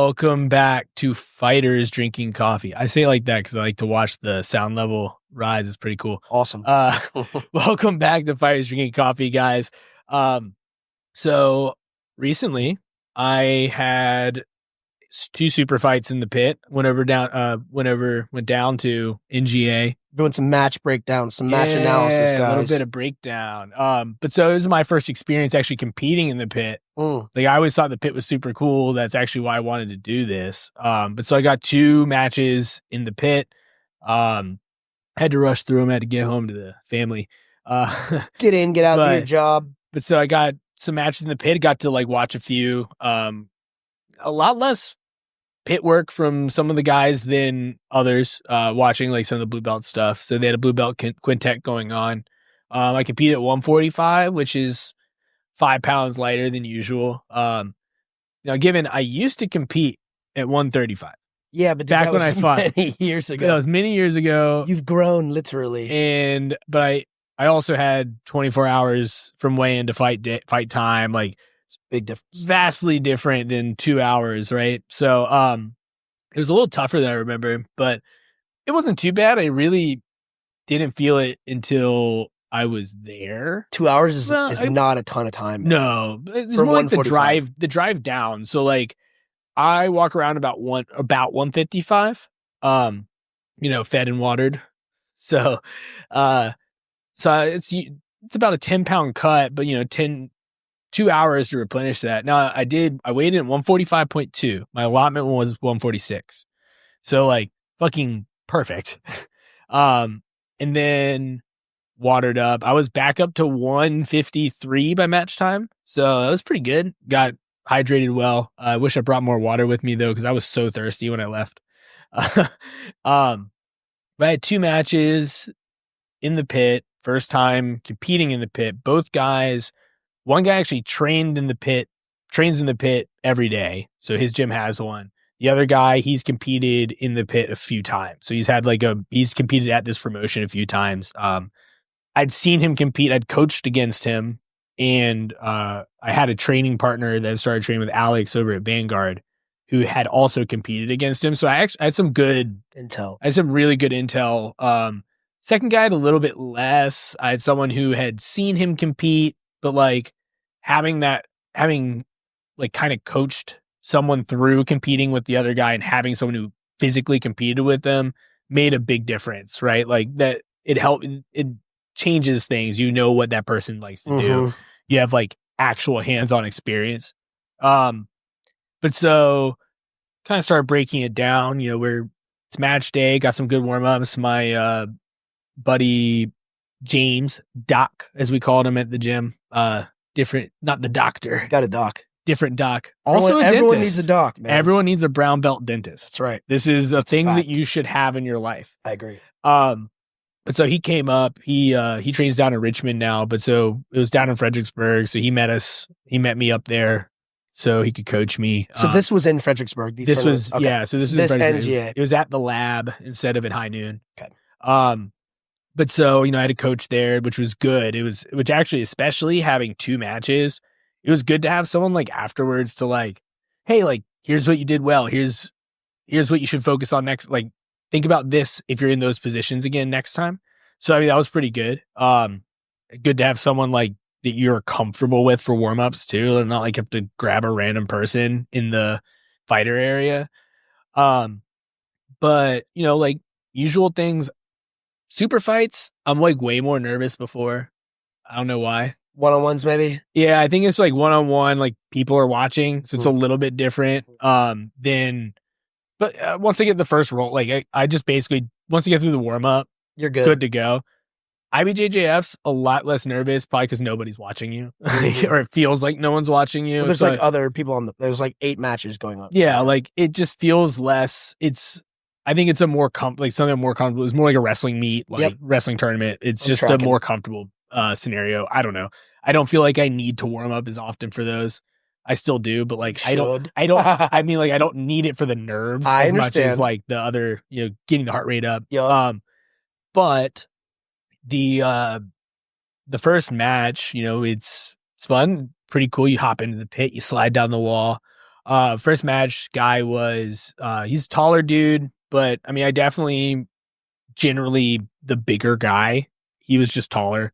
Welcome back to Fighters Drinking Coffee. I say it like that because I like to watch the sound level rise. It's pretty cool. Awesome. Welcome back to Fighters Drinking Coffee, guys. So recently I had 2 super fights in the pit. Went down to NGA. Doing some match breakdown, some match analysis, guys. A little bit of breakdown. But so it was my first experience actually competing in the pit. Like I always thought the pit was super cool. That's actually why I wanted to do this. But so I got 2 matches in the pit. Had to rush through them. Had to get home to the family. Get in, get out, do your job. But so I got some matches in the pit. Got to like watch a few. A lot less pit work from some of the guys than others, watching like some of the blue belt stuff. So they had a blue belt quintet going on. I competed at 145, which is 5 pounds lighter than usual. Now given I used to compete at 135. Yeah, but back when I fought many years ago. That was many years ago. You've grown literally. But I also had 24 hours from weigh in to fight time. Like, big difference. Vastly different than 2 hours, right? So it was a little tougher than I remember, but it wasn't too bad. I really didn't feel it until I was there. 2 hours is not a ton of time. No, it's more like the drive down. So like I walk around about 155, fed and watered. So it's about a 10-pound cut, but 2 hours to replenish that. Now I weighed in at 145.2. My allotment was 146. So like fucking perfect. And then watered up. I was back up to 153 by match time. So that was pretty good. Got hydrated well. I wish I brought more water with me though, because I was so thirsty when I left. But I had 2 matches in the pit. First time competing in the pit. Both guys. One guy actually trains in the pit every day. So his gym has one. The other guy, he's competed in the pit a few times. So he's competed at this promotion a few times. I'd seen him compete. I'd coached against him. And I had a training partner that started training with Alex over at Vanguard who had also competed against him. So I had some good intel. I had some really good intel. Second guy had a little bit less. I had someone who had seen him compete, but like having like kind of coached someone through competing with the other guy and having someone who physically competed with them made a big difference, right? Like that it changes things. You know what that person likes to do. You have like actual hands-on experience. But so kind of started breaking it down, it's match day, got some good warm-ups. My buddy James, Doc, as we called him at the gym, different, not the doctor. Got a doc. Different doc. Also everyone needs a doc, man. Everyone needs a brown belt dentist. That's right. This is a thing that you should have in your life. I agree. But so he came up. He trains down in Richmond now, but so it was down in Fredericksburg. So he met me up there so he could coach me. So this was in Fredericksburg. So this was in NGA. It was at the lab instead of at High Noon. Okay. But so, I had a coach there, which was good. Which actually, especially having 2 matches, it was good to have someone like afterwards to like, hey, like, here's what you did well. Here's what you should focus on next. Like, think about this if you're in those positions again next time. So, I mean, that was pretty good. Good to have someone like that you're comfortable with for warm-ups too. And not like you have to grab a random person in the fighter area. But, like usual things, super fights, I'm like way more nervous before. I don't know why. One-on-ones maybe? Yeah, I think it's like one-on-one, like people are watching. So it's a little bit different. But once I get the first roll, like I just basically, once you get through the warm-up, you're good to go. IBJJF's a lot less nervous, probably because nobody's watching you, or it feels like no one's watching you. Well, there's like other people there's like 8 matches going on. Yeah, like it just feels less. I think it's a more something more comfortable. It's more like a wrestling meet, like wrestling tournament. It's just a more comfortable scenario. I don't know. I don't feel like I need to warm up as often for those. I still do, but like I don't I mean, like I don't need it for the nerves as much as like the other, getting the heart rate up. But the first match, it's fun, pretty cool. You hop into the pit, you slide down the wall. First match guy was he's a taller dude, but I mean I definitely generally the bigger guy. He was just taller.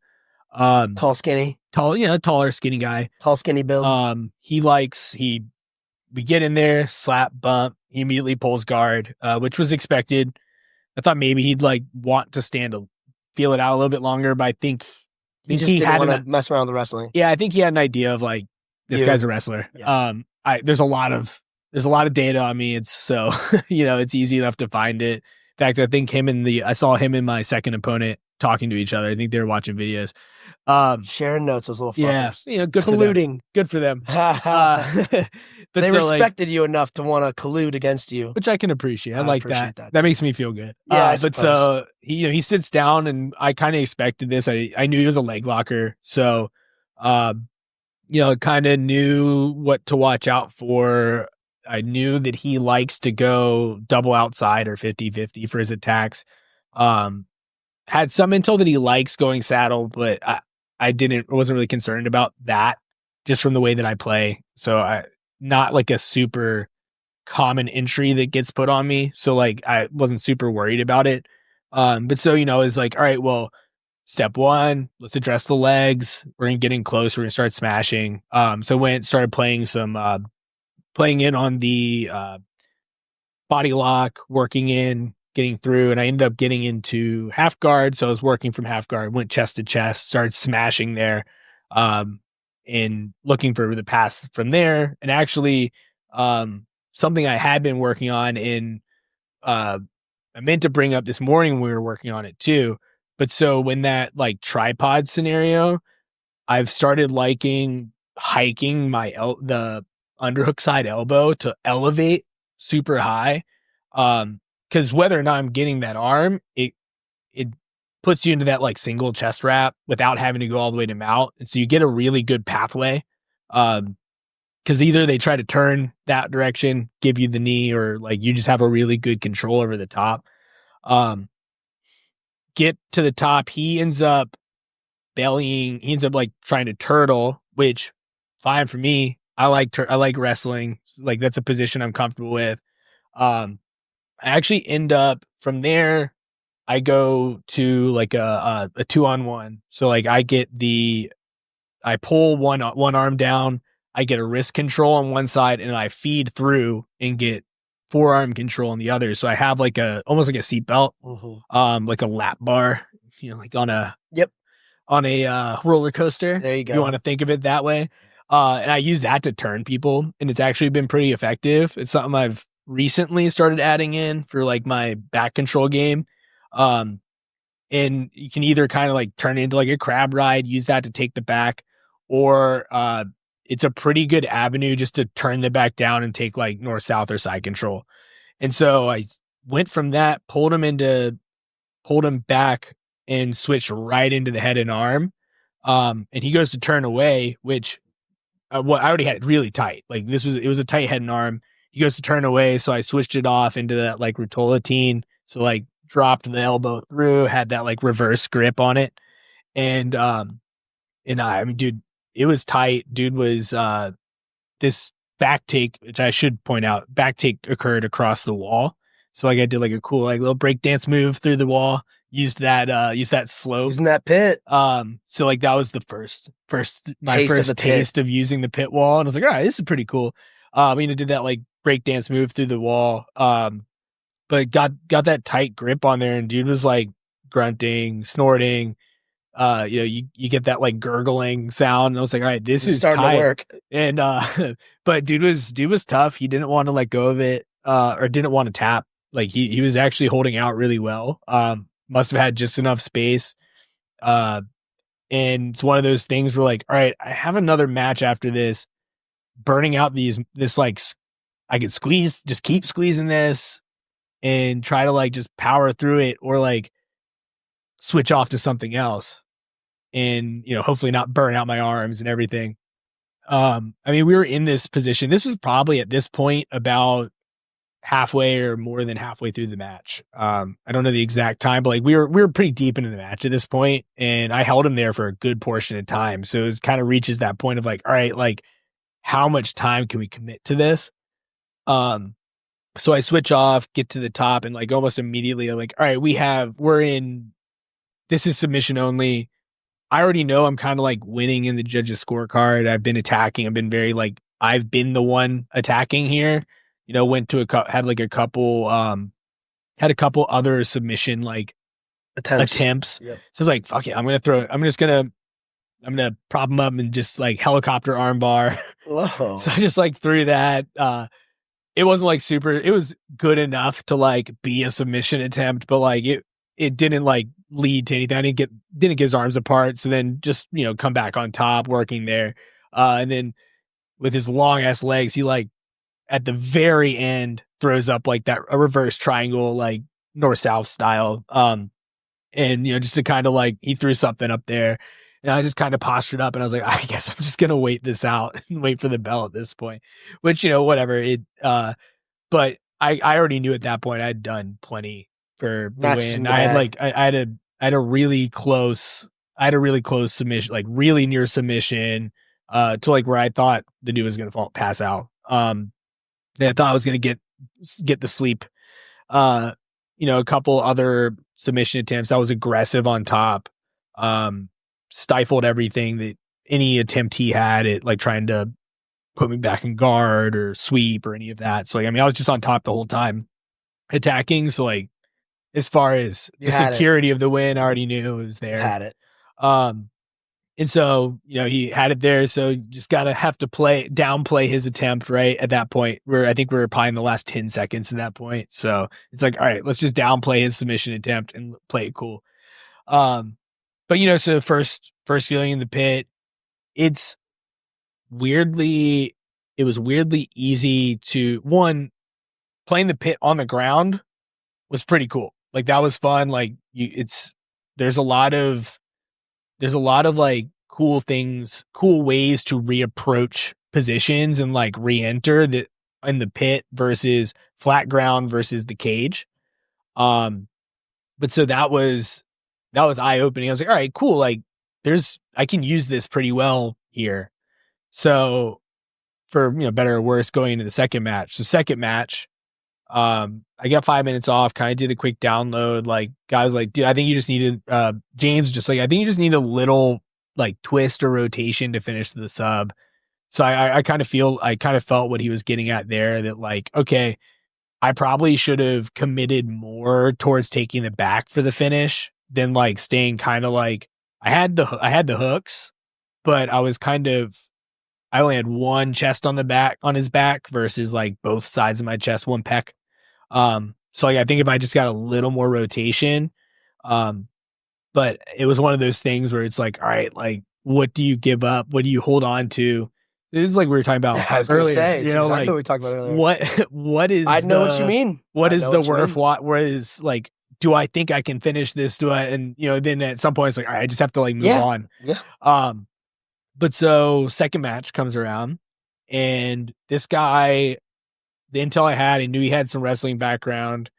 Tall, skinny. Taller, skinny guy. Tall, skinny build. We get in there, slap, bump. He immediately pulls guard, which was expected. I thought maybe he'd like want to feel it out a little bit longer, but I think he just didn't want to mess around with the wrestling. Yeah, I think he had an idea of like this guy's a wrestler. Yeah. There's a lot of data on me. It's so it's easy enough to find it. In fact, I think I saw him and my second opponent talking to each other. I think they were watching videos. Sharing notes, those little fuckers. Yeah, good colluding. Good for them. But they respected you enough to want to collude against you, which I can appreciate. I like that. That makes me feel good. Yeah, but so he sits down, and I kind of expected this. I knew he was a leg locker, so kind of knew what to watch out for. I knew that he likes to go double outside or 50-50 for his attacks. Had some intel that he likes going saddle, but I wasn't really concerned about that just from the way that I play. So not like a super common entry that gets put on me. So like, I wasn't super worried about it. But so, it's like, all right, well, step one, let's address the legs. We're going to get in close. We're going to start smashing. So started playing in on the body lock, working in, getting through, and I ended up getting into half guard. So I was working from half guard, went chest to chest, started smashing there, and looking for the pass from there. And actually, something I had been working on I meant to bring up this morning when we were working on it too. But so when that like tripod scenario, I've started liking hiking the underhook side elbow to elevate super high. Because whether or not I'm getting that arm, it puts you into that like single chest wrap without having to go all the way to mount. And so you get a really good pathway. Because either they try to turn that direction, give you the knee, or like you just have a really good control over the top. Get to the top. He ends up bellying. He ends up like trying to turtle, which fine for me. I like wrestling. Like that's a position I'm comfortable with. I actually end up from there. I go to like a 2-on-1. So like I pull one arm down. I get a wrist control on one side, and I feed through and get forearm control on the other. So I have like almost like a seatbelt, like a lap bar, like on a roller coaster. There you go. You want to think of it that way. And I use that to turn people, and it's actually been pretty effective. It's something I've recently started adding in for like my back control game. And you can either kind of like turn it into like a crab ride, use that to take the back, or it's a pretty good avenue just to turn the back down and take like north, south, or side control. And so I went from that, pulled him back and switched right into the head and arm. And he goes to turn away, which I already had it really tight. Like it was a tight head and arm. He goes to turn away. So I switched it off into that like rotolitine. So like dropped the elbow through, had that like reverse grip on it. And I mean, dude, it was tight. Dude was, this back take, which I should point out, back take occurred across the wall. So like I did like a cool, like little breakdance move through the wall, used that slope. Using that pit. So like that was the first taste of using the pit wall. And I was like, all right, this is pretty cool. I did that like breakdance move through the wall. But got that tight grip on there, and dude was like grunting, snorting. You get that like gurgling sound. And I was like, all right, this is starting tight. to work. And but dude was tough. He didn't want to let go of it, or didn't want to tap. Like he was actually holding out really well. Must have had just enough space. And it's one of those things where like, all right, I have another match after this, burning out this like, I could just keep squeezing this and try to like just power through it, or like switch off to something else and, hopefully not burn out my arms and everything. We were in this position. This was probably at this point about halfway or more than halfway through the match. I don't know the exact time, but like we were pretty deep into the match at this point, and I held him there for a good portion of time. So it kind of reaches that point of like, all right, like how much time can we commit to this? So I switch off, get to the top, and like almost immediately I'm like, all right, this is submission only. I already know I'm kind of like winning in the judges scorecard. I've been attacking. I've been I've been the one attacking here. Had a couple other submission like attempts. Yep. So it's like, fuck it. I'm going to prop him up and just like helicopter armbar. Whoa. So I just like threw that. It wasn't like it was good enough to like be a submission attempt, but like it didn't like lead to anything. I didn't get his arms apart. So then just, come back on top working there. And then with his long ass legs, he like at the very end throws up like a reverse triangle, like north-south style. And just to kind of like, he threw something up there and I just kind of postured up and I was like, I guess I'm just going to wait this out and wait for the bell at this point, which, whatever but I already knew at that point I'd done plenty for the win. I had a really close submission, like really near submission, to like where I thought the dude was going to pass out. And I thought I was going to get the sleep. A couple other submission attempts. I was aggressive on top, stifled everything that any attempt he had at like trying to put me back in guard or sweep or any of that. So, I was just on top the whole time attacking. So, like, as far as the security of the win, I already knew it was there. You had it. And so, he had it there. So just have to downplay his attempt right at that point where I think we were probably in the last 10 seconds at that point. So it's like, all right, let's just downplay his submission attempt and play it cool. But so first feeling in the pit, it was weirdly easy to playing the pit on the ground was pretty cool. Like that was fun. Like there's a lot of like cool ways to reapproach positions and like re-enter that in the pit versus flat ground versus the cage. But so that was eye-opening. I was like, all right, cool. Like I can use this pretty well here. So for, better or worse going into the second match. The second match, I got 5 minutes off, kind of did a quick download. Like guys like, dude, I think you just needed, James just like, I think you just need a little like twist or rotation to finish the sub. So I kind of felt what he was getting at there, that like, okay, I probably should have committed more towards taking the back for the finish than like staying kind of like, I had the hooks, but I only had one chest on his back versus like both sides of my chest, one pec. So like, I think if I just got a little more rotation, but it was one of those things where it's like, all right, like, what do you give up? What do you hold on to? This is like we were talking about earlier. It's exactly what we talked about earlier. What is? I know what you mean. What is the worth? What is like? Do I think I can finish this? Do I? And then at some point it's like, all right, I just have to like move on. Yeah. But so second match comes around, and this guy, the intel I had, I knew he had some wrestling background.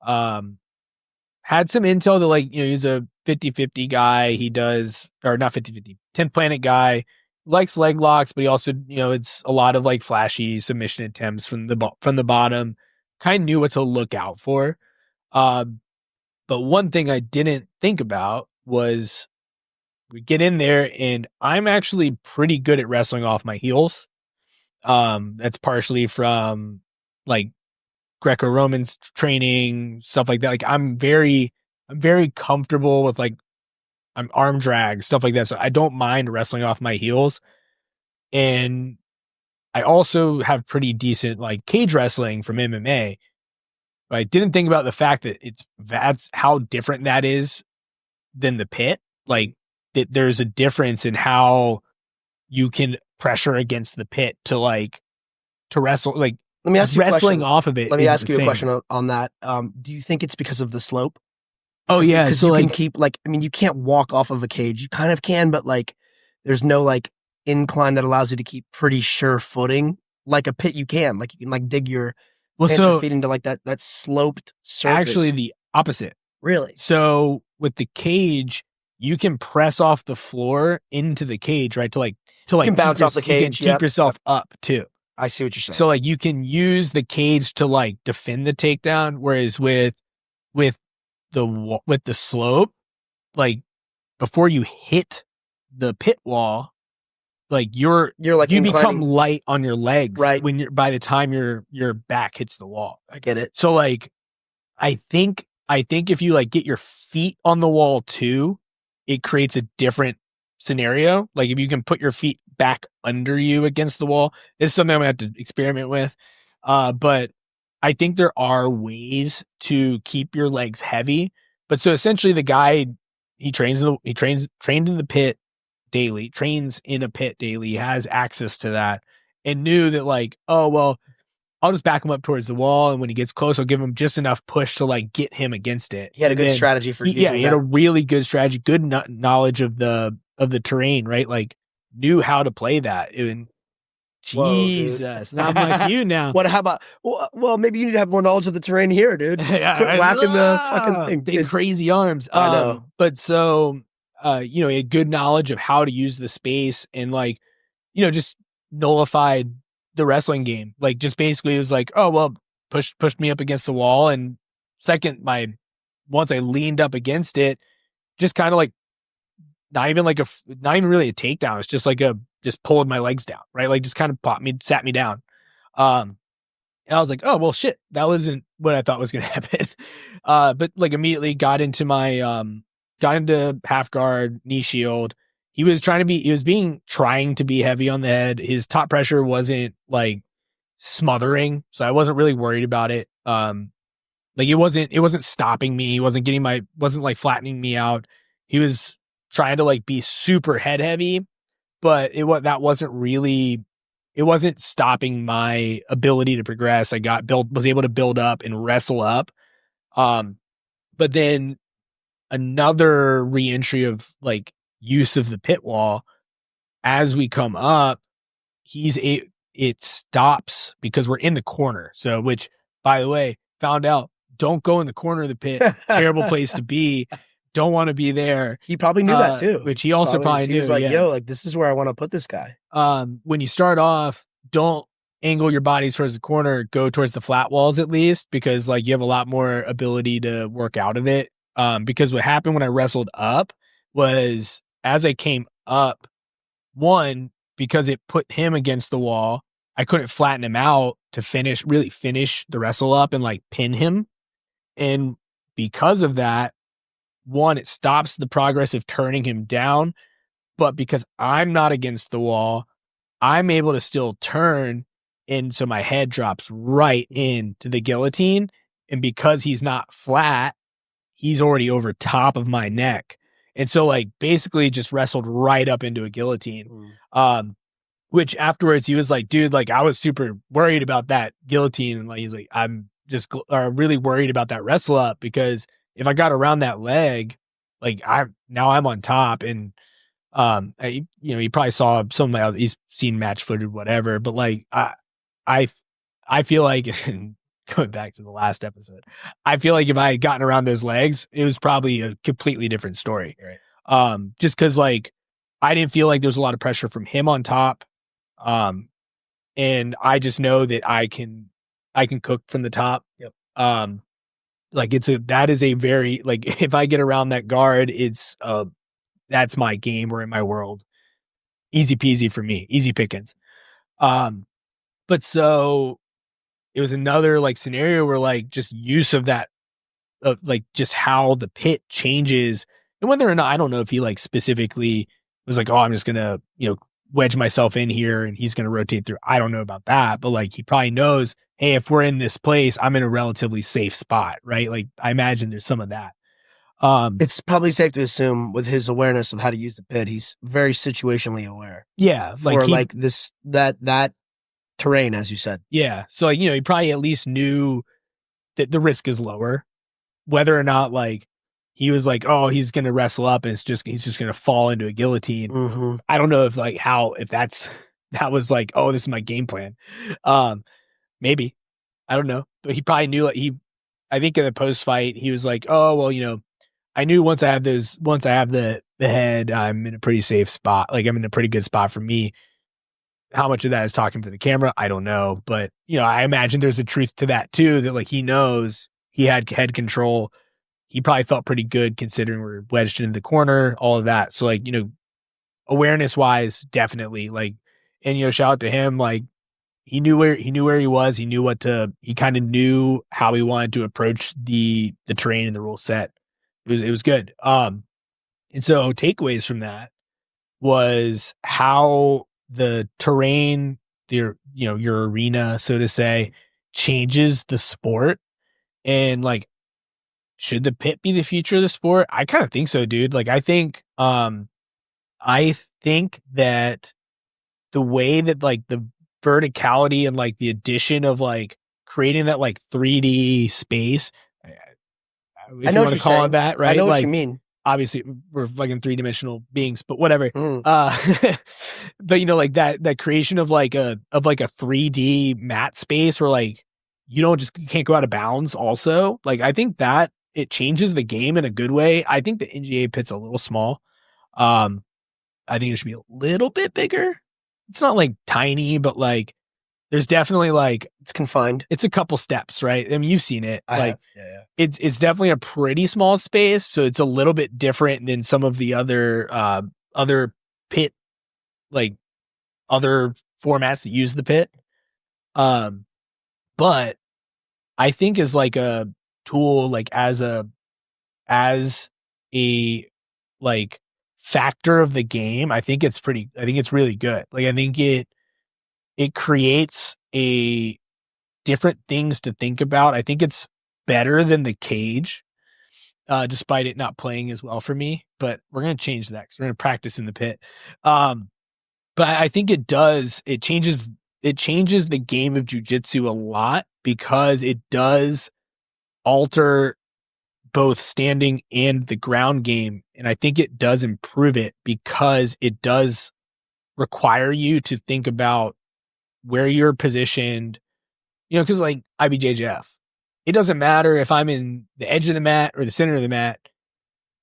Had some intel that like, he's a 50-50 guy. He does, or not 50-50, 10th Planet guy, likes leg locks, but he also, it's a lot of like flashy submission attempts from the bottom. Kind of knew what to look out for. But one thing I didn't think about was we get in there and I'm actually pretty good at wrestling off my heels. That's partially from like Greco-Roman training, stuff like that. Like I'm very comfortable with like arm drag, stuff like that. So I don't mind wrestling off my heels. And I also have pretty decent like cage wrestling from MMA. But I didn't think about the fact that that's how different that is than the pit. Like that there's a difference in how you can pressure against the pit to wrestle. Like, let me ask you wrestling off of it. Let me ask you a question on that. Do you think it's because of the slope? Oh yeah, because you can keep you can't walk off of a cage. You kind of can, but like there's no like incline that allows you to keep pretty sure footing. Like a pit, you can dig your feet into like that sloped surface. Actually, the opposite. Really? So with the cage, you can press off the floor into the cage, right? To you can bounce off the cage. You can keep yourself up too. I see what you're saying. So like you can use the cage to like defend the takedown, whereas with the slope, like before you hit the pit wall, like you become light on your legs when by the time your back hits the wall. I get it. So like I think if you like get your feet on the wall too, it creates a different scenario. Like if you can put your feet back under you against the wall, it's something I'm gonna have to experiment with. But I think there are ways to keep your legs heavy. But so essentially the guy, trained in the pit daily, trains in a pit daily, has access to that, and knew that like, oh, well, I'll just back him up towards the wall. And when he gets close, I'll give him just enough push to like get him against it. He had a good strategy for he had a really good strategy, good knowledge of the terrain, right? Like knew how to play that. And Jesus, I'm like you now. How about, well, maybe you need to have more knowledge of the terrain here, dude. Just quit whacking the fucking thing. Big crazy arms. I know. But so, he had good knowledge of how to use the space and like, just nullified the wrestling game. Like just basically it was like, oh, well, pushed me up against the wall. And once I leaned up against it, just kind of like, not even really a takedown. It's just like just pulling my legs down, right? Like just kind of sat me down. And I was like, oh, well, shit, that wasn't what I thought was going to happen. But like immediately got into half guard, knee shield. He was trying to be heavy on the head. His top pressure wasn't like smothering. So I wasn't really worried about it. Like it wasn't stopping me. He wasn't wasn't like flattening me out. He was trying to like be super head heavy, but it wasn't stopping my ability to progress. Was able to build up and wrestle up. But then another reentry of like use of the pit wall as we come up, it stops because we're in the corner. So, which by the way, found out, don't go in the corner of the pit. Terrible place to be. Don't want to be there. He probably knew that too. Which he also probably knew. He was like, yo, like this is where I want to put this guy. When you start off, don't angle your bodies towards the corner, go towards the flat walls at least, because like you have a lot more ability to work out of it. Because what happened when I wrestled up was as I came up, one, because it put him against the wall, I couldn't flatten him out to really finish the wrestle up and like pin him. And because of that, one, it stops the progress of turning him down, but because I'm not against the wall, I'm able to still turn, and so my head drops right into the guillotine, and because he's not flat, he's already over top of my neck, and so like basically just wrestled right up into a guillotine. Which afterwards he was like, dude, like I was super worried about that guillotine, and like he's like, I'm just really worried about that wrestle up because if I got around that leg, like I'm on top, and he probably saw some of my other, he's seen match footage, whatever, but like I feel like going back to the last episode, I feel like if I had gotten around those legs, it was probably a completely different story. Right. Just because like I didn't feel like there was a lot of pressure from him on top, and I just know that I can cook from the top. Yep. Like that is a very, like, if I get around that guard, that's my game or in my world. Easy peasy for me, easy pickings. But so it was another like scenario where like just use of that, like just how the pit changes, and whether or not, I don't know if he like specifically was like, oh, I'm just going to, wedge myself in here and he's going to rotate through. I don't know about that, but like he probably knows, hey, if we're in this place, I'm in a relatively safe spot, right? Like I imagine there's some of that. It's probably safe to assume with his awareness of how to use the pit, he's very situationally aware. Yeah. Like that terrain, as you said. Yeah. So like, he probably at least knew that the risk is lower, whether or not like he was like, oh, he's going to wrestle up and he's just going to fall into a guillotine. Mm-hmm. I don't know if that was like, oh, this is my game plan. Maybe, I don't know, but he probably knew I think in the post fight, he was like, oh, well, I knew once I have the head, I'm in a pretty safe spot. Like I'm in a pretty good spot for me. how much of that is talking for the camera, I don't know. But, I imagine there's a truth to that too, that like he knows he had head control. He probably felt pretty good considering we're wedged into the corner, all of that. So like, awareness wise, definitely like, and, shout out to him. Like he knew where he was. He knew he kind of knew how he wanted to approach the terrain and the rule set. It was good. And so takeaways from that was how the terrain, your arena, so to say, changes the sport. And like, should the pit be the future of the sport? I kind of think so, dude. Like, I think that the way that like the verticality and like the addition of like creating that like 3D space, if I know you what want to call it that, right? I know like, what you mean. Obviously we're fucking 3-dimensional beings, but whatever. Mm. But like that creation of like a 3D mat space where like you can't go out of bounds also. Like I think that it changes the game in a good way. I think the NGA pit's a little small. I think it should be a little bit bigger. It's not like tiny, but like there's definitely like it's confined. It's a couple steps, right? I mean, you've seen it. Yeah. It's definitely a pretty small space, so it's a little bit different than some of the other pit, like other formats that use the pit. But I think as like a tool, like as a like factor of the game, I think it's really good. Like I think it creates different things to think about. I think it's better than the cage, despite it not playing as well for me. But we're gonna change that because we're gonna practice in the pit. But I think it does. It changes the game of jiu-jitsu a lot because it does alter both standing and the ground game, and I think it does improve it because it does require you to think about where you're positioned. Because like IBJJF, it doesn't matter if I'm in the edge of the mat or the center of the mat,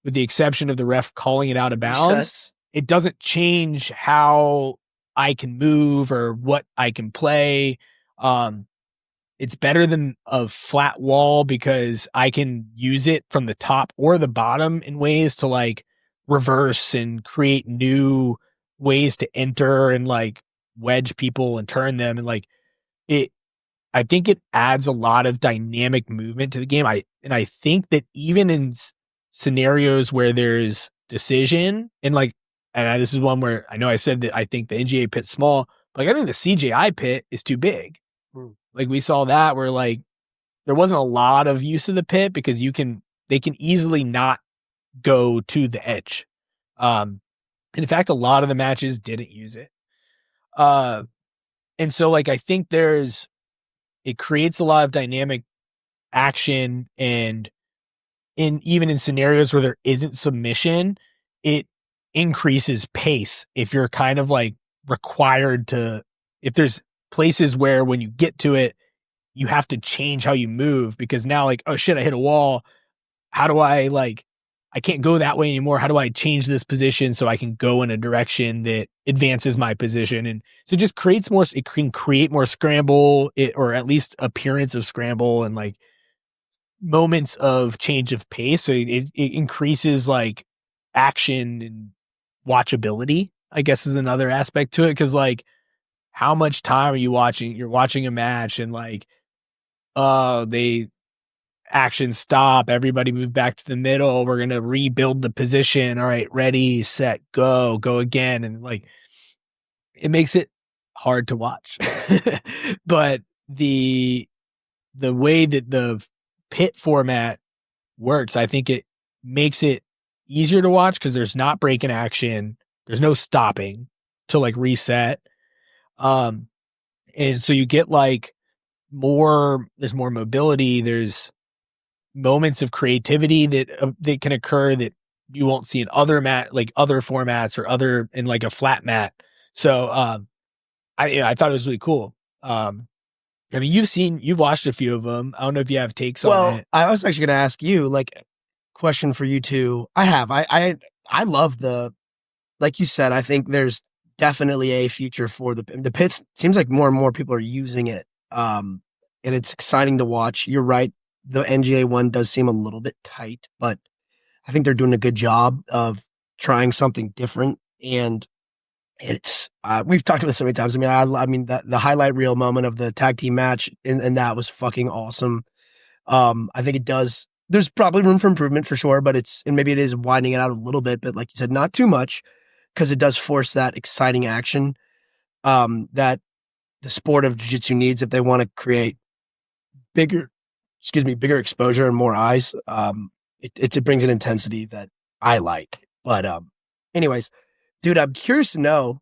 with the exception of the ref calling it out of bounds. It doesn't change how I can move or what I can play. It's better than a flat wall because I can use it from the top or the bottom in ways to like reverse and create new ways to enter and like wedge people and turn them. And like I think it adds a lot of dynamic movement to the game. I think that even in scenarios where there's decision and this is one where I know I said that I think the NGA pit's small, but like I think the CJI pit is too big. Like we saw that where like there wasn't a lot of use of the pit because they can easily not go to the edge. And in fact, a lot of the matches didn't use it. And so like I think it creates a lot of dynamic action, and even in scenarios where there isn't submission, it increases pace if you're kind of like required to, if there's places where when you get to it, you have to change how you move because now like, oh shit, I hit a wall. How do I I can't go that way anymore. How do I change this position so I can go in a direction that advances my position? And so it just creates it can create more scramble, or at least appearance of scramble and like moments of change of pace. So it increases like action and watchability, I guess, is another aspect to it. Cause like, how much time are you watching? You're watching a match and like, they action stop. Everybody move back to the middle. We're going to rebuild the position. All right, ready, set, go again. And like, it makes it hard to watch, but the way that the pit format works, I think it makes it easier to watch because there's not breaking action. There's no stopping to like reset. And so you get like there's more mobility. There's moments of creativity that can occur that you won't see in other formats or other in like a flat mat. So, I thought it was really cool. I mean, you've watched a few of them. I don't know if you have takes on it. I was actually going to ask you, like, question for you too. I love like you said, I think there's definitely a future for the pits. Seems like more and more people are using it. And it's exciting to watch. You're right. The NGA one does seem a little bit tight, but I think they're doing a good job of trying something different. And it's, we've talked about this so many times. I mean, I mean, the highlight reel moment of the tag team match and that was fucking awesome. I think it does, there's probably room for improvement for sure, but and maybe it is widening it out a little bit, but like you said, not too much, because it does force that exciting action, that the sport of jiu-jitsu needs if they want to create bigger exposure and more eyes. It brings an intensity that I like. But anyways, dude, I'm curious to know,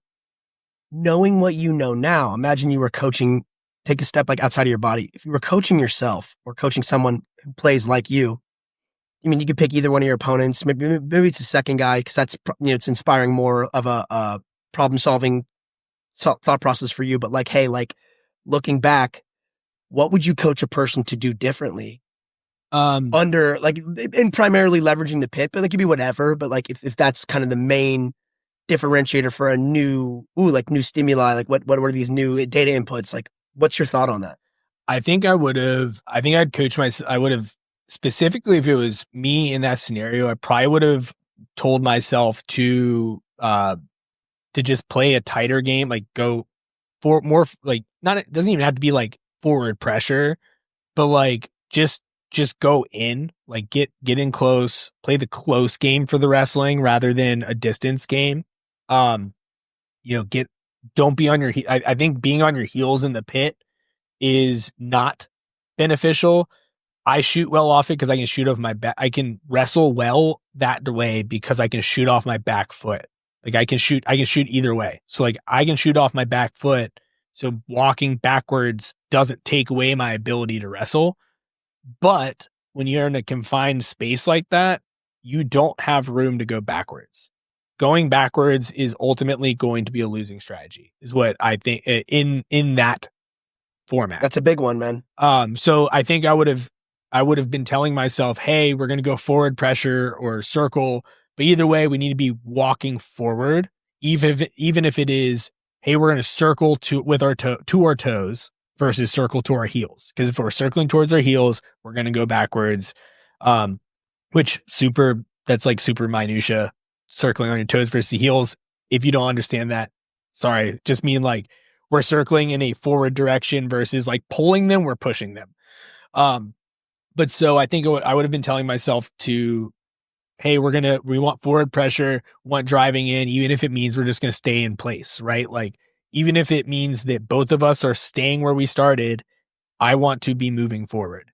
knowing what you know now, imagine you were coaching, take a step like outside of your body. If you were coaching yourself or coaching someone who plays like you, I mean, you could pick either one of your opponents. Maybe it's the second guy, because that's, it's inspiring more of a problem-solving thought process for you. But like, hey, like looking back, what would you coach a person to do differently? Under like, and primarily leveraging the pit, but like, it could be whatever. But like, if that's kind of the main differentiator for a new stimuli, like what are these new data inputs? Like, what's your thought on that? I think I'd coach I would have, specifically if it was me in that scenario, I probably would have told myself to just play a tighter game, like go for more, like, not, it doesn't even have to be like forward pressure, but like just go in, like get in close, play the close game for the wrestling rather than a distance game. Don't be on your I think being on your heels in the pit is not beneficial. I shoot well off it because I can shoot off my back. I can wrestle well that way because I can shoot off my back foot. Like I can shoot either way. So like I can shoot off my back foot. So walking backwards doesn't take away my ability to wrestle. But when you're in a confined space like that, you don't have room to go backwards. Going backwards is ultimately going to be a losing strategy, is what I think in that format. That's a big one, man. So I think I would have been telling myself, hey, we're going to go forward pressure or circle, but either way, we need to be walking forward, even if it is, hey, we're going to circle to our toes versus circle to our heels. Because if we're circling towards our heels, we're going to go backwards. That's like super minutia, circling on your toes versus the heels. If you don't understand that, sorry, just mean like we're circling in a forward direction versus like pulling them, we're pushing them. But so I think I would have been telling myself to, hey, we want forward pressure, want driving in, even if it means we're just going to stay in place, right? Like, even if it means that both of us are staying where we started, I want to be moving forward,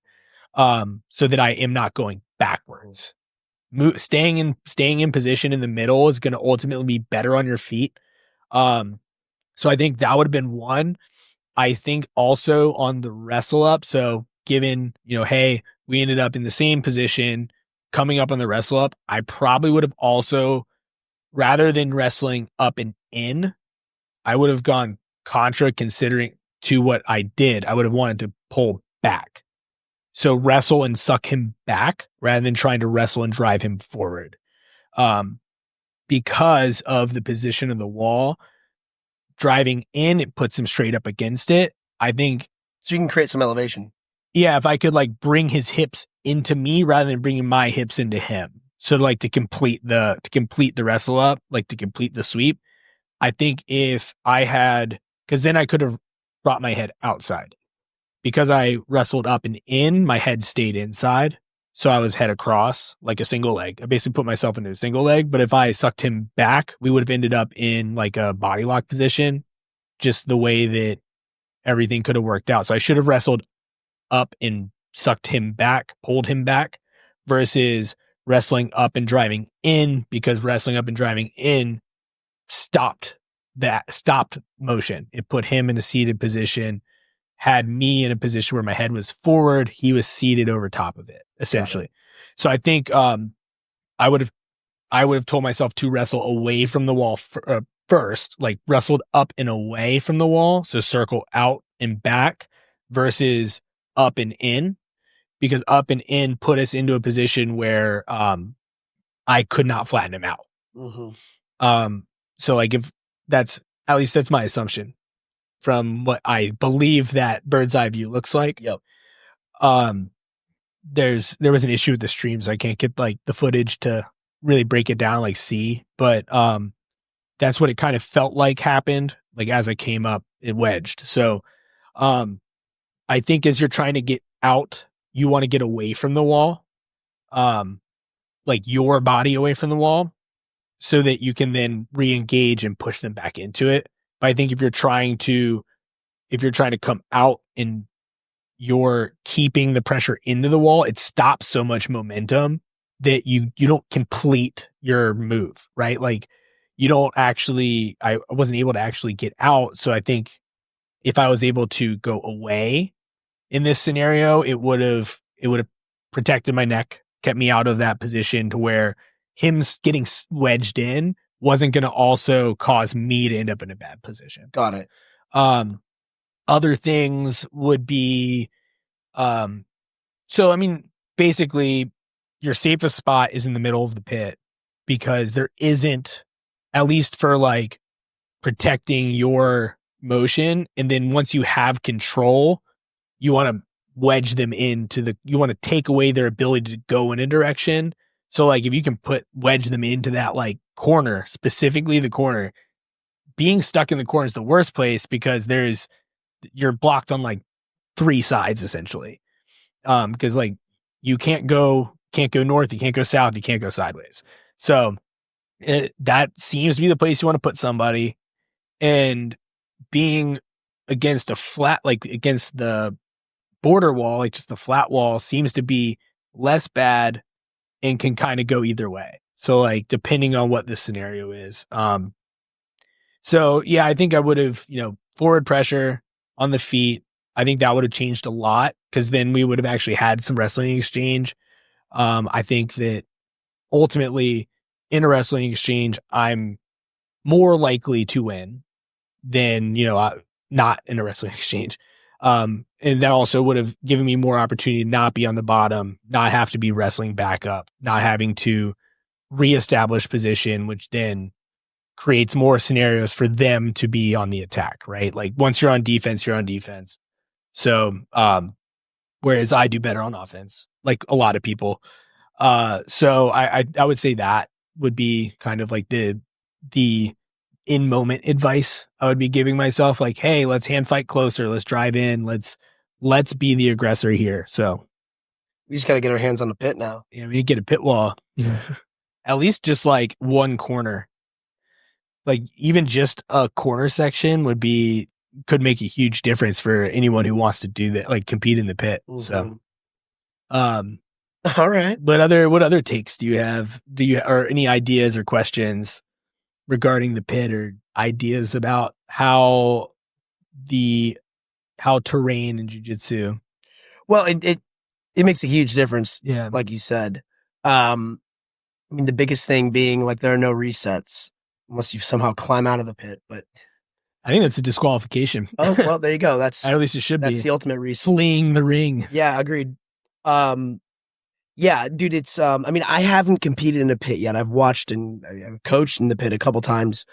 so that I am not going backwards. Staying in position in the middle is going to ultimately be better on your feet. So I think that would have been one. I think also on the wrestle up. So given, hey, we ended up in the same position coming up on the wrestle up, I probably would have also, rather than wrestling up and in, I would have gone contra considering to what I did. I would have wanted to pull back. So wrestle and suck him back rather than trying to wrestle and drive him forward. Because of the position of the wall, driving in, it puts him straight up against it. I think. So you can create some elevation. Yeah, if I could like bring his hips into me rather than bringing my hips into him. So like to complete the wrestle up, like to complete the sweep. I think if I had, because then I could have brought my head outside. Because I wrestled up and in, my head stayed inside. So I was head across like a single leg. I basically put myself into a single leg. But if I sucked him back, we would have ended up in like a body lock position, just the way that everything could have worked out. So I should have wrestled up and sucked him back, pulled him back, versus wrestling up and driving in, because wrestling up and driving in stopped motion. It put him in a seated position, had me in a position where my head was forward. He was seated over top of it, essentially. So I think I would have told myself to wrestle away from the wall first, like wrestled up and away from the wall. So circle out and back versus up and in, because up and in put us into a position where I could not flatten him out. Mm-hmm. So like if that's At least that's my assumption from what I believe that bird's eye view looks like. Yep. There was an issue with the stream, so I can't get like the footage to really break it down, like see, but that's what it kind of felt like happened. Like as I came up, it wedged. So I think as you're trying to get out, you want to get away from the wall, like your body away from the wall, so that you can then re-engage and push them back into it. But I think if you're trying to come out and you're keeping the pressure into the wall, it stops so much momentum that you don't complete your move, right? Like you don't actually, I wasn't able to actually get out. So I think if I was able to go away in this scenario, it would have protected my neck, kept me out of that position to where him getting wedged in wasn't going to also cause me to end up in a bad position. Got it. Other things would be, so I mean, basically your safest spot is in the middle of the pit because there isn't, at least for like protecting your motion. And then once you have control, you want to wedge them into you want to take away their ability to go in a direction. So like if you can wedge them into that like corner, specifically the corner, being stuck in the corner is the worst place because you're blocked on like 3 sides essentially. Because like you can't go north, you can't go south, you can't go sideways. So that seems to be the place you want to put somebody, and being against against the border wall, like just the flat wall seems to be less bad and can kind of go either way. So like depending on what the scenario is. So yeah, I think I would have, forward pressure on the feet. I think that would have changed a lot because then we would have actually had some wrestling exchange. I think that ultimately in a wrestling exchange, I'm more likely to win than, not in a wrestling exchange. And that also would have given me more opportunity to not be on the bottom, not have to be wrestling back up, not having to reestablish position, which then creates more scenarios for them to be on the attack, right? Like once you're on defense, you're on defense. So, whereas I do better on offense, like a lot of people. So I would say that would be kind of like the in moment advice I would be giving myself, like, hey, let's hand fight closer. Let's drive in. Let's be the aggressor here. So we just got to get our hands on the pit now. Yeah. We need to get a pit wall, at least just like one corner, like even just a corner section could make a huge difference for anyone who wants to do that, like compete in the pit. Mm-hmm. So, all right. But what other takes do you have? Or any ideas or questions regarding the pit, or ideas about how terrain and jiu-jitsu? Well, it makes a huge difference. Yeah. Like you said. I mean, the biggest thing being like there are no resets unless you somehow climb out of the pit, but I think that's a disqualification. Oh, well, there you go. At least it should be. That's the ultimate reset. Fleeing the ring. Yeah, agreed. Yeah, dude, it's, I mean, I haven't competed in a pit yet. I've watched and I've coached in the pit a couple times.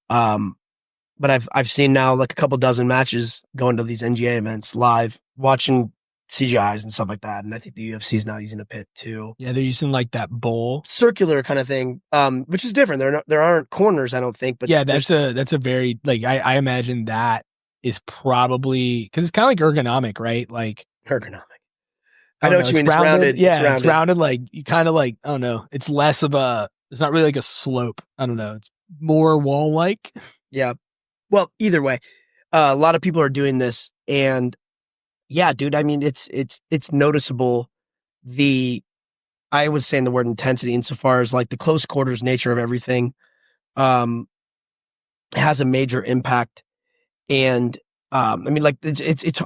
But I've seen now like a couple dozen matches going to these NGA events live, watching CGIs and stuff like that. And I think the UFC is now using a pit too. Yeah, they're using like that bowl, circular kind of thing, which is different. There aren't corners, I don't think. But yeah, that's a very, like, I imagine that is probably because it's kind of like ergonomic, right? Like ergonomic. I know what you mean. It's rounded. Yeah, it's rounded. Like you kind of like, I don't know. It's less of it's not really like a slope. I don't know. It's more wall like. Yeah. Well, either way, a lot of people are doing this, and yeah, dude. I mean, it's noticeable. I was saying the word intensity insofar as like the close quarters nature of everything, has a major impact, and I mean, like it's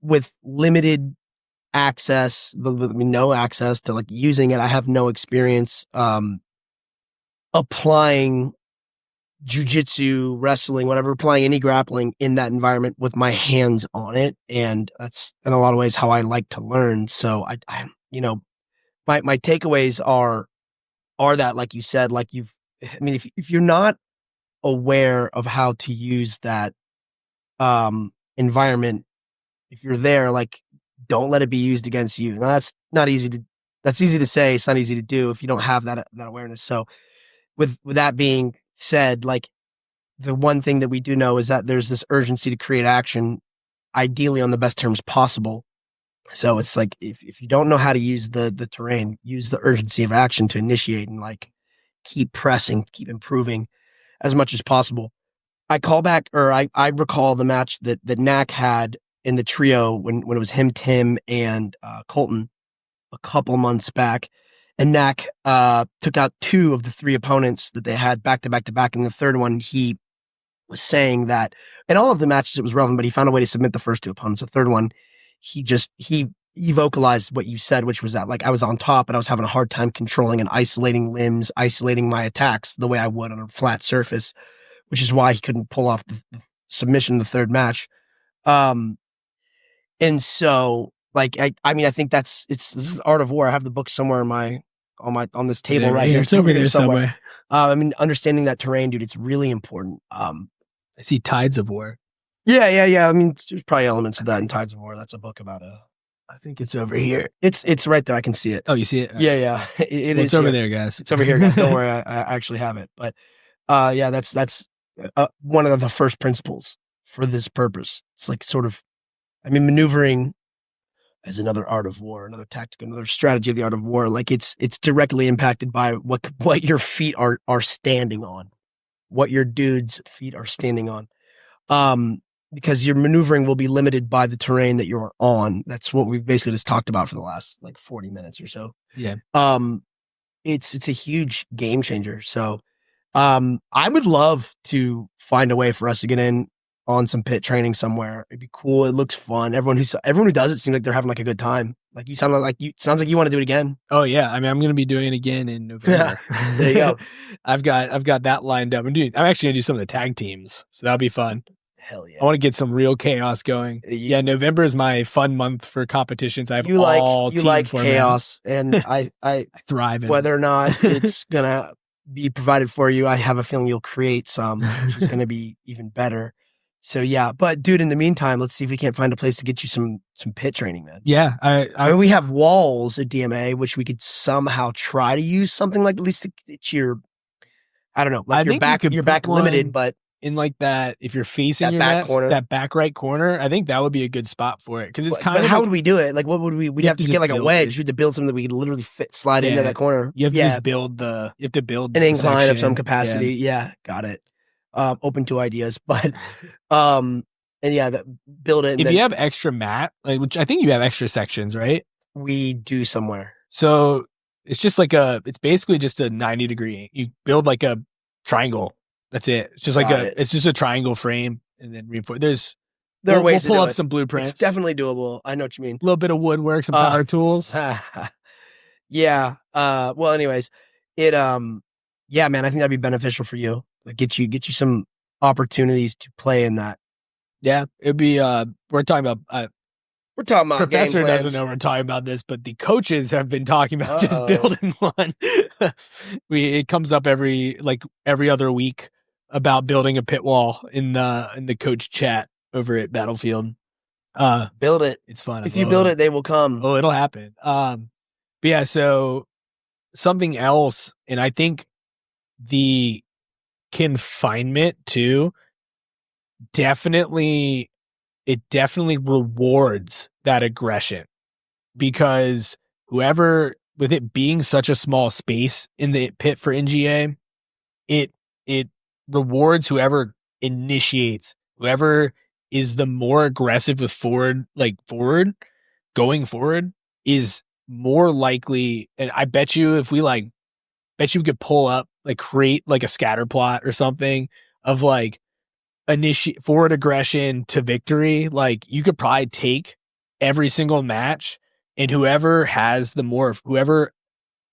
with limited access, with no access to like using it. I have no experience applying jiu-jitsu, wrestling, whatever, applying any grappling in that environment with my hands on it. And that's in a lot of ways how I like to learn. So I my takeaways are that, like you said, like I mean, if you're not aware of how to use that environment. If you're there, like, don't let it be used against you. Now, that's easy to say. It's not easy to do if you don't have that awareness. So with that being said, like, the one thing that we do know is that there's this urgency to create action, ideally on the best terms possible. So it's like, if you don't know how to use the terrain, use the urgency of action to initiate and like keep pressing, keep improving as much as possible. I recall the match that Knack had in the trio when it was him, Tim, and Colton a couple months back. And Knack took out 2 of the 3 opponents that they had back to back to back. And the third one, he was saying that in all of the matches it was relevant, but he found a way to submit the first 2 opponents. The third one, he vocalized what you said, which was that, like, I was on top, but I was having a hard time controlling and isolating limbs, isolating my attacks the way I would on a flat surface, which is why he couldn't pull off the submission in the third match. And so, like, I think this is Art of War. I have the book somewhere on this table right here. It's over there somewhere. Understanding that terrain, dude, it's really important. I see Tides of War. Yeah. I mean, there's probably elements of that in Tides of War. That's a book about I think it's over here. It's right there. I can see it. Oh, you see it? Yeah. It is. It's over there, guys. It's over here, guys. Don't worry. I actually have it. But yeah, that's one of the first principles for this purpose. It's like sort of, maneuvering as another art of war, another tactic, another strategy of the art of war. Like, it's directly impacted by what your feet are standing on, what your dude's feet are standing on. Because your maneuvering will be limited by the terrain that you're on. That's what we've basically just talked about for the last like 40 minutes or so. Yeah. It's a huge game changer. So, I would love to find a way for us to get in on some pit training somewhere. It'd be cool. It looks fun. Everyone who does it seems like they're having like a good time. Like, sounds like you want to do it again. Oh yeah. I'm going to be doing it again in November. There you go. I've got that lined up. I'm actually going to do some of the tag teams. So that'll be fun. Hell yeah. I want to get some real chaos going. Yeah. November is my fun month for competitions. I have you like chaos, and I thrive in whether or not it's going to be provided for you. I have a feeling you'll create some, which is going to be even better. So yeah, but dude, in the meantime, let's see if we can't find a place to get you some pit training, man. Yeah, I mean, we have walls at DMA, which we could somehow try to use something like, at least it's your, I don't know, like your back limited, but in like that, if you're facing that back right corner, I think that would be a good spot for it, because it's kind of. How would we do it? Like, what would we'd have to get like a wedge? We'd have to build something that we could literally slide into that corner. You have to just build an incline of some capacity. Yeah, got it. Open to ideas, but and yeah, build it. If you have extra mat, like, which I think you have extra sections, right? We do somewhere. So it's basically just a 90-degree. You build like a triangle. That's it. It's just it's just a triangle frame, and then reinforce. There are ways. We'll pull up some blueprints. It's definitely doable. I know what you mean. A little bit of woodwork, some power tools. Yeah. Well, anyways, yeah, man, I think that'd be beneficial for you. Like, get you some opportunities to play in that. Yeah, it'd be. We're talking about. Professor doesn't know we're talking about this, but the coaches have been talking about just building one. It comes up every other week about building a pit wall in the coach chat over at Battlefield. Build it. It's fun. If you build it, they will come. Oh, it'll happen. But yeah, so something else, and I think the confinement too definitely rewards that aggression, because whoever, with it being such a small space in the pit for NGA, it rewards whoever initiates, whoever is the more aggressive with going forward is more likely. And I bet you we could pull up, like, create like a scatter plot or something of like initiate forward aggression to victory. Like, you could probably take every single match, and whoever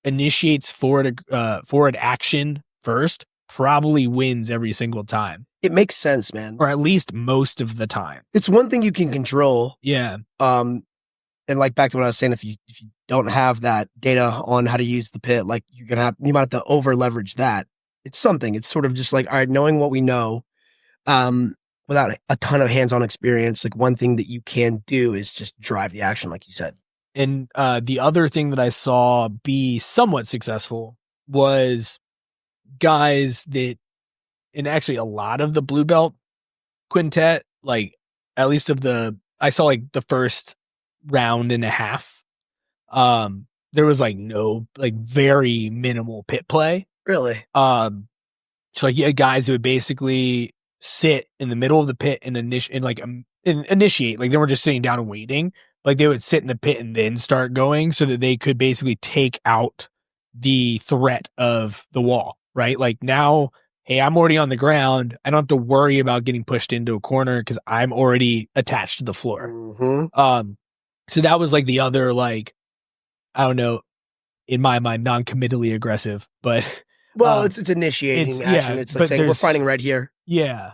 initiates forward action first probably wins every single time. It makes sense, man. Or at least most of the time. It's one thing you can control. Yeah. And like, back to what I was saying, if you don't have that data on how to use the pit, like, you might have to over leverage that. it's something. It's sort of just like, all right, knowing what we know, without a ton of hands-on experience, like one thing that you can do is just drive the action, like you said. And the other thing that I saw be somewhat successful was guys that, and actually a lot of the blue belt quintet, like at least I saw like the first round and a half. There was like no, like very minimal pit play. Really? So like you had guys who would basically sit in the middle of the pit and initiate, like they were just sitting down and waiting. Like they would sit in the pit and then start going so that they could basically take out the threat of the wall, right? Like now, hey, I'm already on the ground. I don't have to worry about getting pushed into a corner because I'm already attached to the floor. Mm-hmm. So that was like the other, like, I don't know, in my mind, non-committally aggressive, but well, it's initiating action. Yeah, it's like saying we're fighting right here. Yeah.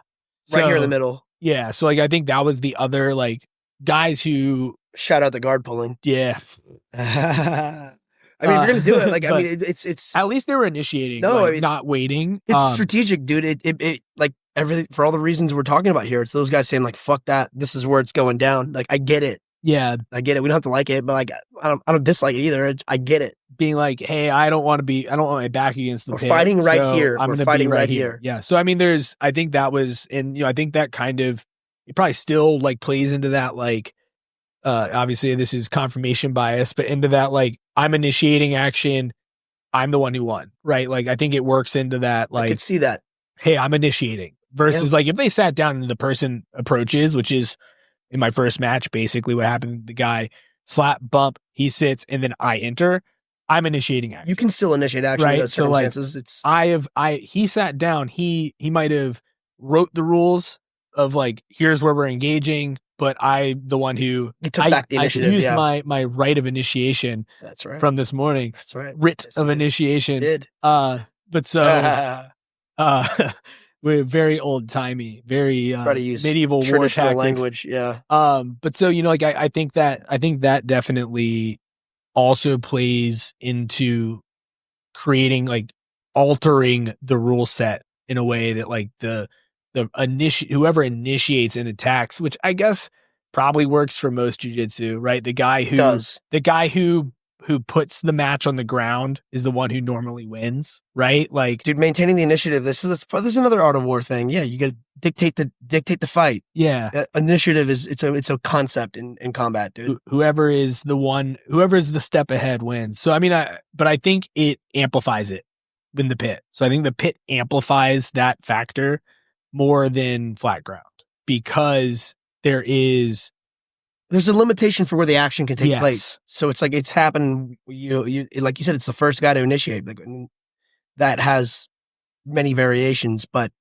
Right here in the middle. Yeah. So like I think that was the other, like, guys who shout out the guard pulling. Yeah. I mean, if you're gonna do it, like, I mean, it's at least they were initiating, no, like, not waiting. It's strategic, dude. It like everything for all the reasons we're talking about here. It's those guys saying like, "Fuck that, this is where it's going down." Like, I get it. Yeah, I get it. We don't have to like it, but like, I don't dislike it either. I get it. Being like, hey, I don't want my back against the pit. We're fighting right so here. We're fighting right here. Yeah. So I mean, I think that was, and I think that kind of, it probably still like plays into that, like, obviously this is confirmation bias, but into that, like, I'm initiating action. I'm the one who won, right? Like, I think it works into that, like, I could see that. Hey, I'm initiating versus like if they sat down and the person approaches, which is in my first match, basically what happened, the guy slap, bump, he sits, and then I enter. I'm initiating action. You can still initiate action, right? In those circumstances. So like, he sat down. He might have wrote the rules of like, here's where we're engaging, but I, the one who took back the initiative, I used my right of initiation. That's right. From this morning. That's right. Writ of initiation. Did. But so, we're very old timey, very medieval war tactics. Language, yeah. But so, you know, like I think that definitely also plays into creating, like, altering the rule set in a way that like whoever initiates and attacks, which I guess probably works for most jiu-jitsu, right? The guy who puts the match on the ground is the one who normally wins, right? Like, dude, maintaining the initiative. This is another art of war thing. Yeah, you got to dictate the fight. Yeah, initiative is it's a concept in combat, dude. Whoever is the step ahead wins. So I mean, I think it amplifies it in the pit. So I think the pit amplifies that factor more than flat ground because there's a limitation for where the action can take place. So it's like it's happened. You like you said, it's the first guy to initiate. Like that has many variations, but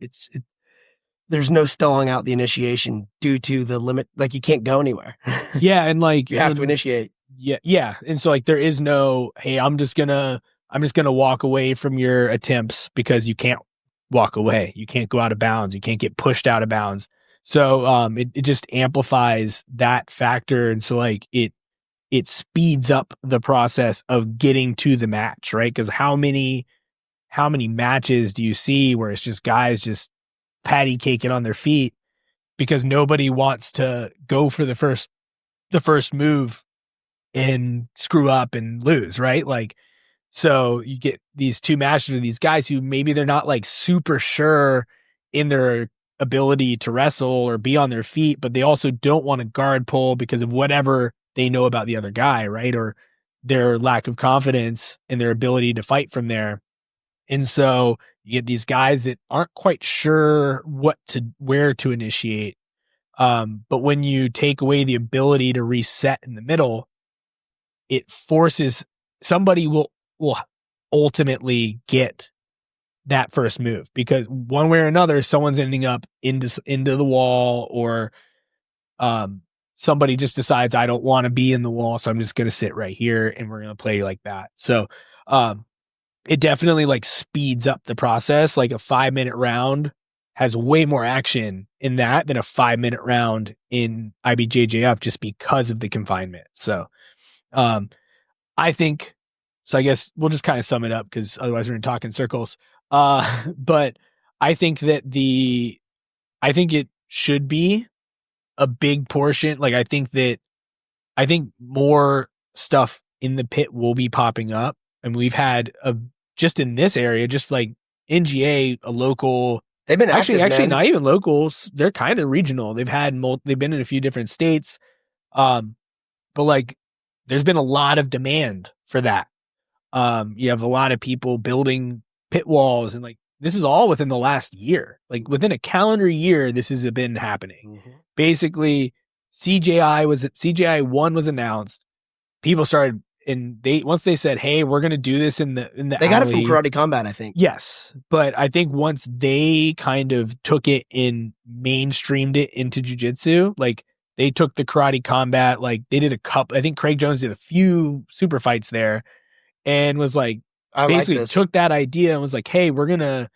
there's no stalling out the initiation due to the limit. Like you can't go anywhere. Yeah, and like you have to initiate. Yeah, and so like there is no, hey, I'm just gonna walk away from your attempts because you can't walk away. You can't go out of bounds. You can't get pushed out of bounds. So it just amplifies that factor, and so like it speeds up the process of getting to the match, right? Because how many matches do you see where it's just guys just patty caking on their feet because nobody wants to go for the first move and screw up and lose, right? Like, so you get these two matches with these guys who maybe they're not like super sure in their ability to wrestle or be on their feet, but they also don't want to guard pull because of whatever they know about the other guy, right? Or their lack of confidence in their ability to fight from there. And so you get these guys that aren't quite sure where to initiate. But when you take away the ability to reset in the middle, it forces somebody will ultimately get that first move because one way or another, someone's ending up into the wall, or somebody just decides I don't want to be in the wall, so I'm just going to sit right here and we're going to play like that. So it definitely like speeds up the process. Like a 5-minute round has way more action in that than a 5-minute round in IBJJF just because of the confinement. So I think, so I guess we'll just kind of sum it up because otherwise we're going to talk in circles. But I think that I think it should be a big portion. Like, I think more stuff in the pit will be popping up. And we've had just in this area, just like NGA, a local. They've been active, actually man. not even locals. They're kind of regional. They've been in a few different states. But like, there's been a lot of demand for that. You have a lot of people building pit walls, and like, this is all within the last year. Like, within a calendar year, this has been happening. Mm-hmm. Basically, CJI 1 was announced. People started, and once they said, "Hey, we're going to do this in the they got it from Karate Combat, I think." Yes, but I think once they kind of took it and mainstreamed it into jiu-jitsu, like, they took the Karate Combat, like, they did a couple. I think Craig Jones did a few super fights there, and was like, basically took that idea and was like, "Hey, we're gonna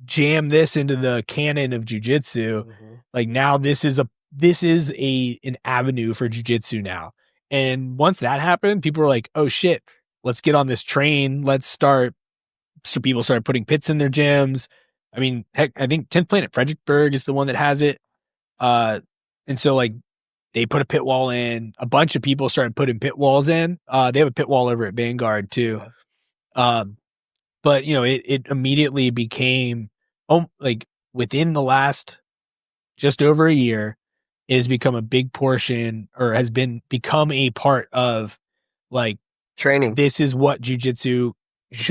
jam this into the canon of jiu-jitsu." Mm-hmm. Like, now this is an avenue for jiu-jitsu now. And once that happened, people were like, "Oh shit, let's get on this train. Let's start." So people started putting pits in their gyms. I mean, heck, I think 10th Planet Fredericksburg is the one that has it. And so, like, they put a pit wall in. A bunch of people started putting pit walls in. They have a pit wall over at Vanguard too. But it immediately became, like, within the last just over a year, it has become a big portion, or has become a part of, like, training. This is what jiu-jitsu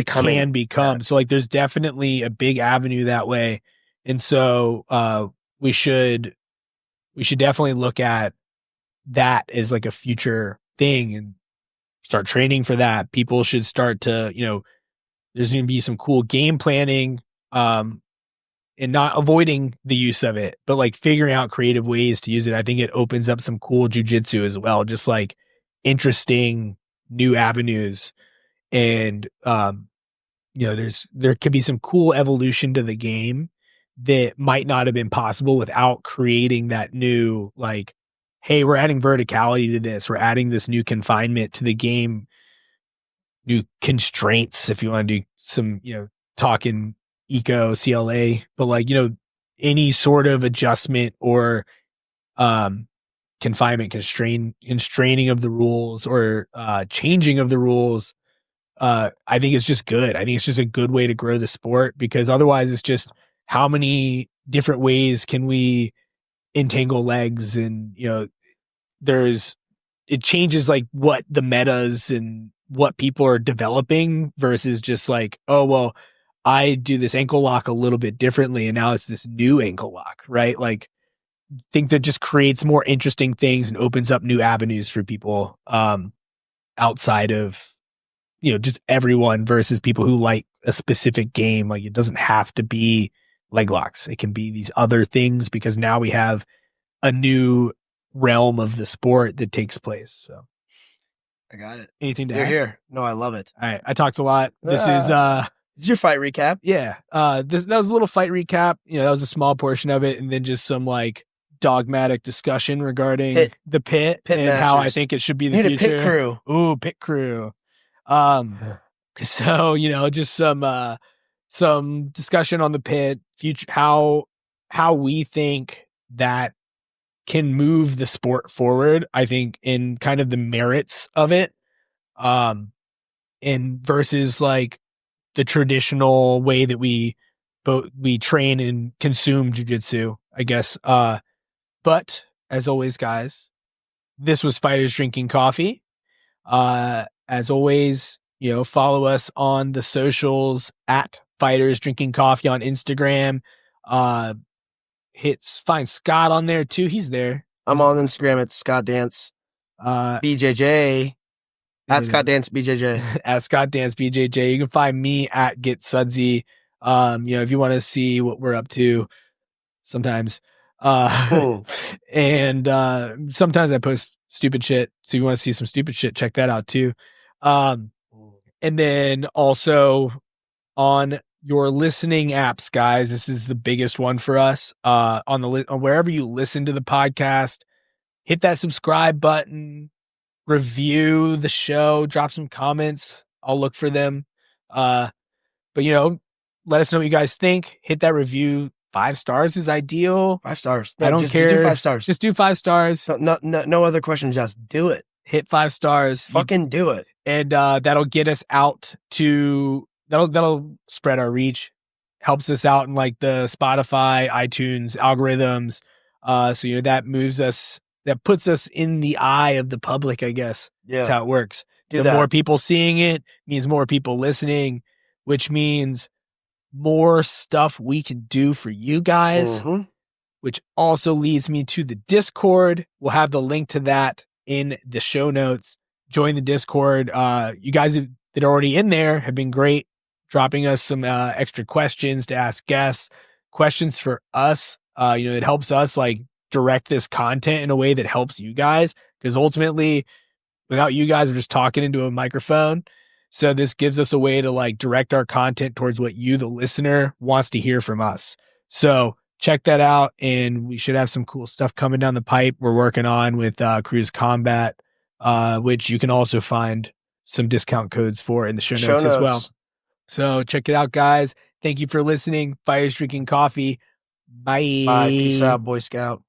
can become. Yeah. So, like, there's definitely a big avenue that way. And so, we should definitely look at that as like a future thing and start training for that. People should start to, there's going to be some cool game planning, and not avoiding the use of it, but like figuring out creative ways to use it. I think it opens up some cool jiu-jitsu as well, just like interesting new avenues. And, there could be some cool evolution to the game that might not have been possible without creating that new, like, hey, we're adding verticality to this. We're adding this new confinement to the game, new constraints, if you want to do some, talking eco CLA, but like, any sort of adjustment or, confinement, constraining of the rules, or, changing of the rules. I think it's just good. I think it's just a good way to grow the sport, because otherwise it's just, how many different ways can we entangle legs? And, it changes like what the metas and what people are developing, versus just like, oh, well, I do this ankle lock a little bit differently, and now it's this new ankle lock, right? Like, think that just creates more interesting things and opens up new avenues for people, outside of, just everyone, versus people who like a specific game. Like, it doesn't have to be leg locks. It can be these other things, because now we have a new realm of the sport that takes place. So I got it. Anything to You're add? here. No, I love it. All right. I talked a lot. This is your fight recap. Yeah. That was a little fight recap. That was a small portion of it. And then just some like dogmatic discussion regarding the pit and masters. How I think it should be the future. Pit crew. Ooh, pit crew. So, just some discussion on the pit future, how we think that can move the sport forward. I think in kind of the merits of it, and versus like the traditional way that we train and consume jiu-jitsu, I guess. But as always, guys, this was Fighters Drinking Coffee. As always, follow us on the socials at Fighters Drinking Coffee on Instagram. Find Scott on there too. He's there. I'm on Instagram at Scott Dance BJJ. At Scott Dance BJJ. At Scott Dance BJJ. You can find me at Get Sudsy. If you want to see what we're up to sometimes. And sometimes I post stupid shit. So if you want to see some stupid shit, check that out too. And then also on your listening apps, guys, this is the biggest one for us. On wherever you listen to the podcast, hit that subscribe button, review the show, drop some comments. I'll look for them. But let us know what you guys think. Hit that review. 5 stars is ideal. 5 stars. I don't care. Just do 5 stars. Just do 5 stars. No other questions. Just do it. Hit 5 stars. Fucking do it. And that'll get us out to that'll spread our reach. Helps us out in like the Spotify, iTunes algorithms. So that moves us, that puts us in the eye of the public, I guess. Yeah. That's how it works. The more people seeing it means more people listening, which means more stuff we can do for you guys, which also leads me to the Discord. We'll have the link to that in the show notes. Join the Discord. You guys that are already in there have been great, dropping us some extra questions to ask guests, questions for us. It helps us like direct this content in a way that helps you guys, because ultimately without you guys, we're just talking into a microphone. So this gives us a way to like direct our content towards what you, the listener, wants to hear from us. So check that out. And we should have some cool stuff coming down the pipe. We're working on with Cruise Combat, which you can also find some discount codes for in the show notes as well. So check it out, guys. Thank you for listening. Fire's Drinking Coffee. Bye. Bye. Peace out, Boy Scout.